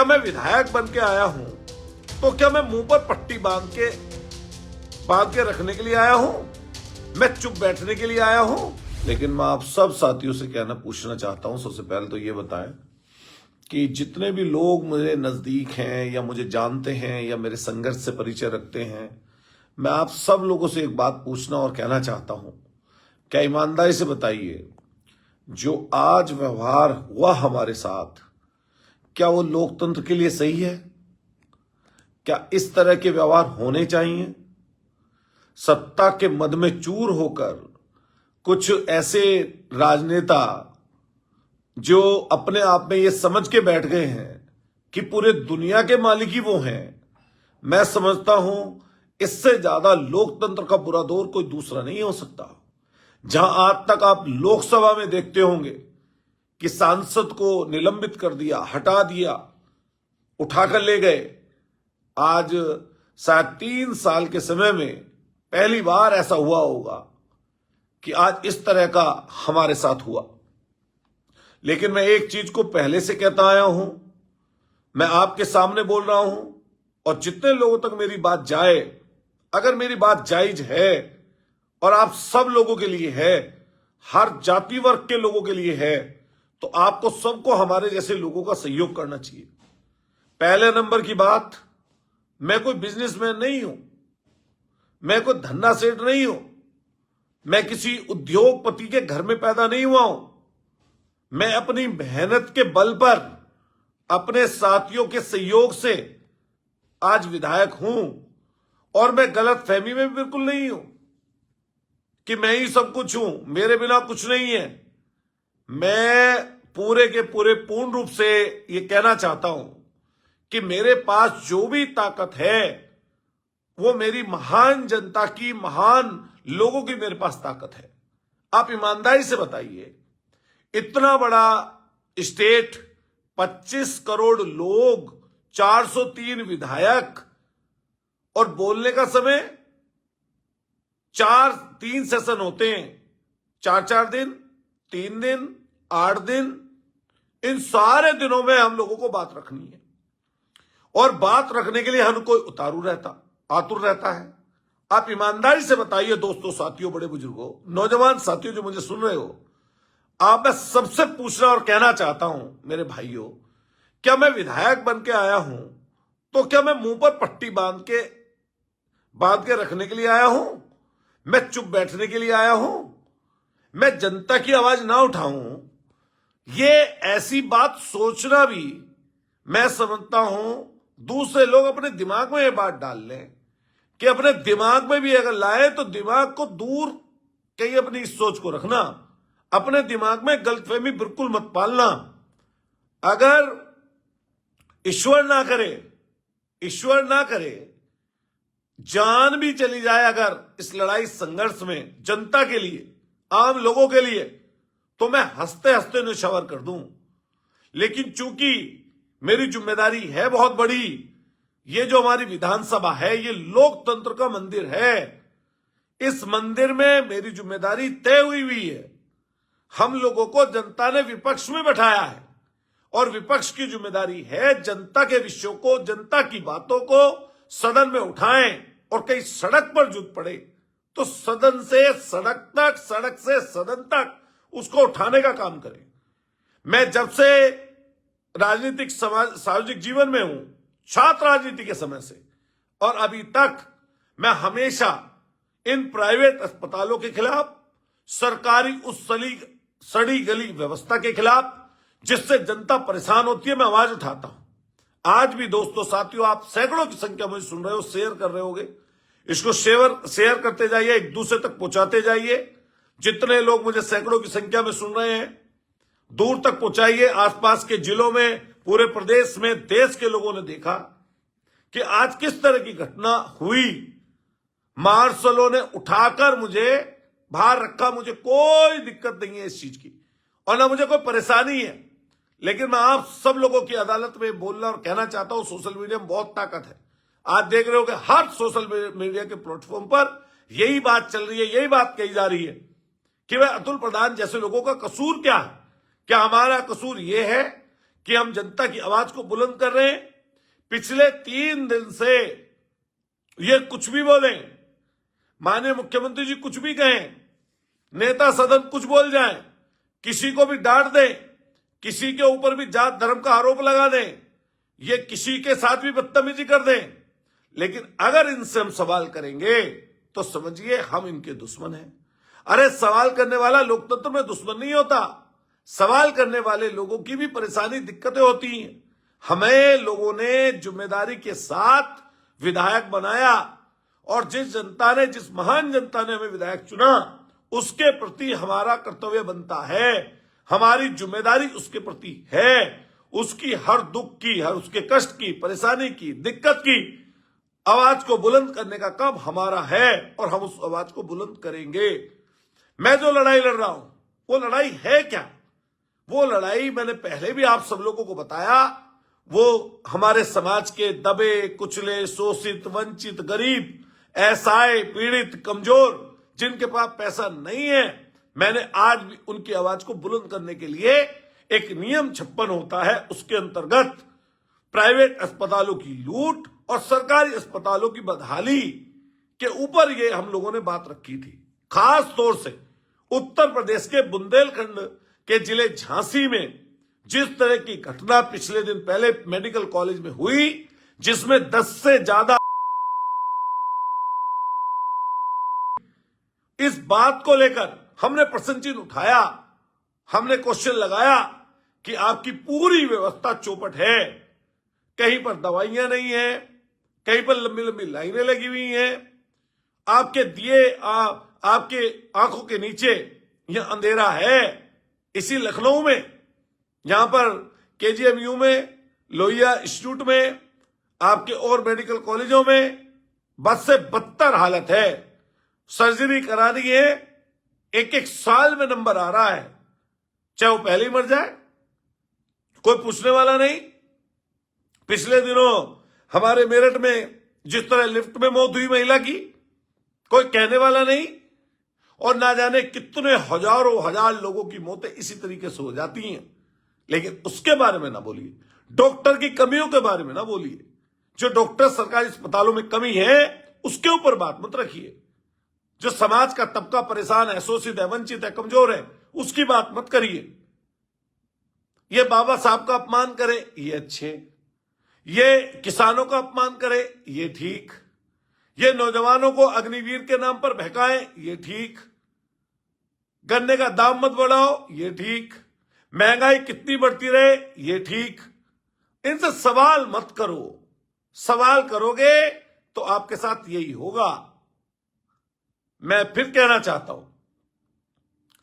क्या मैं विधायक बन के आया हूं तो क्या मैं मुंह पर पट्टी बांध के रखने के लिए आया हूं? मैं चुप बैठने के लिए आया हूं? लेकिन मैं आप सब साथियों से पूछना चाहता हूं, सबसे पहले तो ये बताएं कि जितने भी लोग मुझे नजदीक हैं या मुझे जानते हैं या मेरे संघर्ष से परिचय रखते हैं, मैं आप सब लोगों से एक बात पूछना और कहना चाहता हूं। क्या ईमानदारी से बताइए, जो आज व्यवहार हुआ हमारे साथ, क्या वो लोकतंत्र के लिए सही है? क्या इस तरह के व्यवहार होने चाहिए? सत्ता के मद में चूर होकर कुछ ऐसे राजनेता जो अपने आप में ये समझ के बैठ गए हैं कि पूरे दुनिया के मालिक ही वो हैं, मैं समझता हूं इससे ज्यादा लोकतंत्र का बुरा दौर कोई दूसरा नहीं हो सकता। जहां आज तक आप लोकसभा में देखते होंगे कि सांसद को निलंबित कर दिया, हटा दिया, उठाकर ले गए, आज शायद 3 साल के समय में पहली बार ऐसा हुआ होगा कि आज इस तरह का हमारे साथ हुआ। लेकिन मैं एक चीज को पहले से कहता आया हूं, मैं आपके सामने बोल रहा हूं, और जितने लोगों तक मेरी बात जाए, अगर मेरी बात जायज है और आप सब लोगों के लिए है, हर जाति वर्ग के लोगों के लिए है, तो आपको सबको हमारे जैसे लोगों का सहयोग करना चाहिए। पहले नंबर की बात, मैं कोई बिजनेसमैन नहीं हूं, मैं कोई धन्ना सेठ नहीं हूं, मैं किसी उद्योगपति के घर में पैदा नहीं हुआ हूं। मैं अपनी मेहनत के बल पर, अपने साथियों के सहयोग से आज विधायक हूं, और मैं गलत फहमी में बिल्कुल नहीं हूं कि मैं ही सब कुछ हूं, मेरे बिना कुछ नहीं है। मैं पूरे के पूरे पूर्ण रूप से ये कहना चाहता हूं कि मेरे पास जो भी ताकत है वो मेरी महान जनता की, महान लोगों की मेरे पास ताकत है। आप ईमानदारी से बताइए, इतना बड़ा स्टेट, 25 करोड़ लोग, 403 विधायक, और बोलने का समय 3 सेशन होते हैं, 4 दिन, 3 दिन, 8 दिन, इन सारे दिनों में हम लोगों को बात रखनी है, और बात रखने के लिए हर कोई आतुर रहता है। आप ईमानदारी से बताइए दोस्तों, साथियों, बड़े बुजुर्गों, नौजवान साथियों जो मुझे सुन रहे हो, आप मैं सबसे पूछना और कहना चाहता हूं, मेरे भाइयों, क्या मैं विधायक बन के आया हूं तो क्या मैं मुंह पर पट्टी बांध के रखने के लिए आया हूं? मैं चुप बैठने के लिए आया हूं? मैं जनता की आवाज ना उठाऊं? ये ऐसी बात सोचना भी, मैं समझता हूं, दूसरे लोग अपने दिमाग में ये बात डाल लें कि अपने दिमाग में भी अगर लाए तो दिमाग को दूर कहीं अपनी इस सोच को रखना, अपने दिमाग में गलतफहमी बिल्कुल मत पालना। अगर ईश्वर ना करे जान भी चली जाए अगर इस लड़ाई संघर्ष में जनता के लिए, आम लोगों के लिए, तो मैं हंसते हंसते न्यौछावर कर दूं। लेकिन चूंकि मेरी जिम्मेदारी है बहुत बड़ी, ये जो हमारी विधानसभा है ये लोकतंत्र का मंदिर है, इस मंदिर में मेरी जिम्मेदारी तय हुई है। हम लोगों को जनता ने विपक्ष में बैठाया है, और विपक्ष की जिम्मेदारी है जनता के विषयों को, जनता की बातों को सदन में उठाएं, और कहीं सड़क पर जुट पड़े तो सदन से सड़क तक, सड़क से सदन तक उसको उठाने का काम करें। मैं जब से राजनीतिक सामाजिक जीवन में हूं, छात्र राजनीति के समय से, और अभी तक मैं हमेशा इन प्राइवेट अस्पतालों के खिलाफ, सरकारी उस सड़ी गली व्यवस्था के खिलाफ जिससे जनता परेशान होती है, मैं आवाज उठाता हूं। आज भी दोस्तों, साथियों, आप सैकड़ों की संख्या मुझे सुन रहे हो, शेयर कर रहे होगे, इसको शेयर करते जाइए, एक दूसरे तक पहुंचाते जाइए। जितने लोग मुझे सैकड़ों की संख्या में सुन रहे हैं, दूर तक पहुंचाइए। आसपास के जिलों में, पूरे प्रदेश में, देश के लोगों ने देखा कि आज किस तरह की घटना हुई। मार्शलों ने उठाकर मुझे बाहर रखा, मुझे कोई दिक्कत नहीं है इस चीज की, और ना मुझे कोई परेशानी है। लेकिन मैं आप सब लोगों की अदालत में बोलना और कहना चाहता हूं, सोशल मीडिया में बहुत ताकत है। आज देख रहे हो कि हर सोशल मीडिया के प्लेटफॉर्म पर यही बात चल रही है, यही बात कही जा रही है कि वह अतुल प्रधान जैसे लोगों का कसूर क्या है। क्या हमारा कसूर यह है कि हम जनता की आवाज को बुलंद कर रहे हैं। पिछले 3 दिन से ये कुछ भी बोले, माननीय मुख्यमंत्री जी कुछ भी कहें, नेता सदन कुछ बोल जाएं, किसी को भी डांट दें, किसी के ऊपर भी जात धर्म का आरोप लगा दें, ये किसी के साथ भी बदतमीजी कर दें, लेकिन अगर इनसे हम सवाल करेंगे तो समझिए हम इनके दुश्मन हैं। अरे सवाल करने वाला लोकतंत्र में दुश्मन नहीं होता। सवाल करने वाले लोगों की भी परेशानी, दिक्कतें होती हैं। हमें लोगों ने जिम्मेदारी के साथ विधायक बनाया और जिस जनता ने, जिस महान जनता ने हमें विधायक चुना, उसके प्रति हमारा कर्तव्य बनता है, हमारी जिम्मेदारी उसके प्रति है। उसकी हर दुख की, हर उसके कष्ट की, परेशानी की, दिक्कत की आवाज को बुलंद करने का काम हमारा है और हम उस आवाज को बुलंद करेंगे। मैं जो लड़ाई लड़ रहा हूं वो लड़ाई है क्या? वो लड़ाई मैंने पहले भी आप सब लोगों को बताया, वो हमारे समाज के दबे कुचले, शोषित, वंचित, गरीब, असहाय, पीड़ित, कमजोर, जिनके पास पैसा नहीं है, मैंने आज भी उनकी आवाज को बुलंद करने के लिए एक नियम 56 होता है, उसके अंतर्गत प्राइवेट अस्पतालों की लूट और सरकारी अस्पतालों की बदहाली के ऊपर ये हम लोगों ने बात रखी थी। खास तौर से उत्तर प्रदेश के बुंदेलखंड के जिले झांसी में जिस तरह की घटना पिछले दिन पहले मेडिकल कॉलेज में हुई, जिसमें 10 से ज्यादा, इस बात को लेकर हमने प्रश्न चिन्ह उठाया, हमने क्वेश्चन लगाया कि आपकी पूरी व्यवस्था चौपट है। कहीं पर दवाइयां नहीं है, कहीं पर लंबी लंबी लाइनें लगी हुई हैं, आपके दिए आपके आंखों के नीचे यह अंधेरा है। इसी लखनऊ में, यहां पर केजीएमयू में, लोहिया इंस्टीट्यूट में, आपके और मेडिकल कॉलेजों में बद से बदतर हालत है। सर्जरी करानी है, एक एक साल में नंबर आ रहा है, चाहे वो पहले ही मर जाए, कोई पूछने वाला नहीं। पिछले दिनों हमारे मेरठ में जिस तरह लिफ्ट में मौत हुई महिला की, कोई कहने वाला नहीं, और ना जाने कितने हजारों हजार लोगों की मौतें इसी तरीके से हो जाती हैं, लेकिन उसके बारे में ना बोलिए। डॉक्टर की कमियों के बारे में ना बोलिए। जो डॉक्टर सरकारी अस्पतालों में कमी है उसके ऊपर बात मत रखिए। जो समाज का तबका परेशान है, शोषित है, वंचित है, कमजोर है, उसकी बात मत करिए। ये बाबा साहब का अपमान करे, ये अच्छे, ये किसानों का अपमान करे, ये ठीक, ये नौजवानों को अग्निवीर के नाम पर बहकाएं, ये ठीक, गन्ने का दाम मत बढ़ाओ, ये ठीक, महंगाई कितनी बढ़ती रहे, ये ठीक। इनसे सवाल मत करो। सवाल करोगे तो आपके साथ यही होगा। मैं फिर कहना चाहता हूं,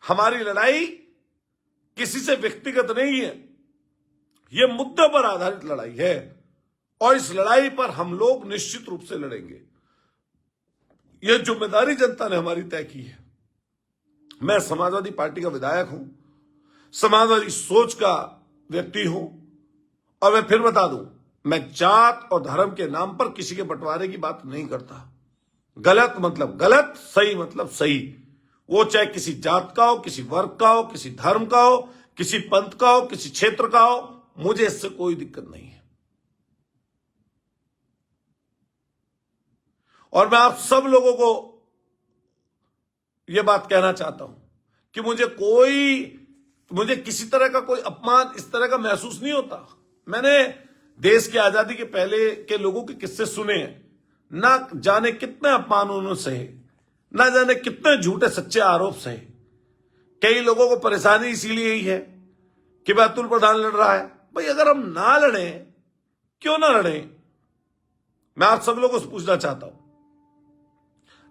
हमारी लड़ाई किसी से व्यक्तिगत नहीं है, यह मुद्दे पर आधारित लड़ाई है और इस लड़ाई पर हम लोग निश्चित रूप से लड़ेंगे। यह जिम्मेदारी जनता ने हमारी तय की है। मैं समाजवादी पार्टी का विधायक हूं, समाजवादी सोच का व्यक्ति हूं, और मैं फिर बता दूं, मैं जात और धर्म के नाम पर किसी के बंटवारे की बात नहीं करता। गलत मतलब गलत, सही मतलब सही। वो चाहे किसी जात का हो, किसी वर्ग का हो, किसी धर्म का हो, किसी पंथ का हो, किसी क्षेत्र का हो, मुझे इससे कोई दिक्कत नहीं है। और मैं आप सब लोगों को यह बात कहना चाहता हूं कि मुझे किसी तरह का कोई अपमान इस तरह का महसूस नहीं होता। मैंने देश की आजादी के पहले के लोगों के किस्से सुने हैं, ना जाने कितने अपमान उन्होंने सहे, ना जाने कितने झूठे सच्चे आरोप सहे। कई लोगों को परेशानी इसीलिए ही है कि अतुल प्रधान लड़ रहा है। भाई अगर हम ना लड़े, क्यों ना लड़े? मैं आप सब लोगों से पूछना चाहता हूं,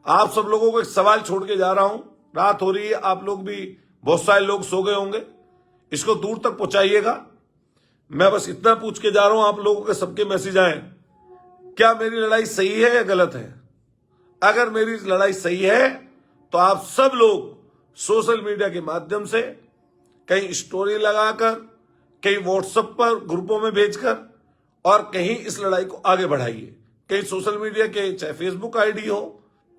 आप सब लोगों को एक सवाल छोड़ के जा रहा हूं। रात हो रही है, आप लोग भी, बहुत सारे लोग सो गए होंगे, इसको दूर तक पहुंचाइएगा। मैं बस इतना पूछ के जा रहा हूं, आप लोगों के सबके मैसेज आए, क्या मेरी लड़ाई सही है या गलत है? अगर मेरी लड़ाई सही है तो आप सब लोग सोशल मीडिया के माध्यम से, कहीं स्टोरी लगाकर, कहीं व्हाट्सएप पर ग्रुपों में भेजकर, और कहीं इस लड़ाई को आगे बढ़ाइए। कहीं सोशल मीडिया के, चाहे फेसबुक आईडी हो,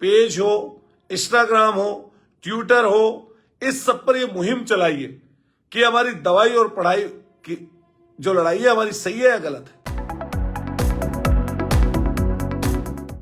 पेज हो, इंस्टाग्राम हो, ट्विटर हो, इस सब पर यह मुहिम चलाइए कि हमारी दवाई और पढ़ाई की जो लड़ाई है हमारी सही है या गलत है?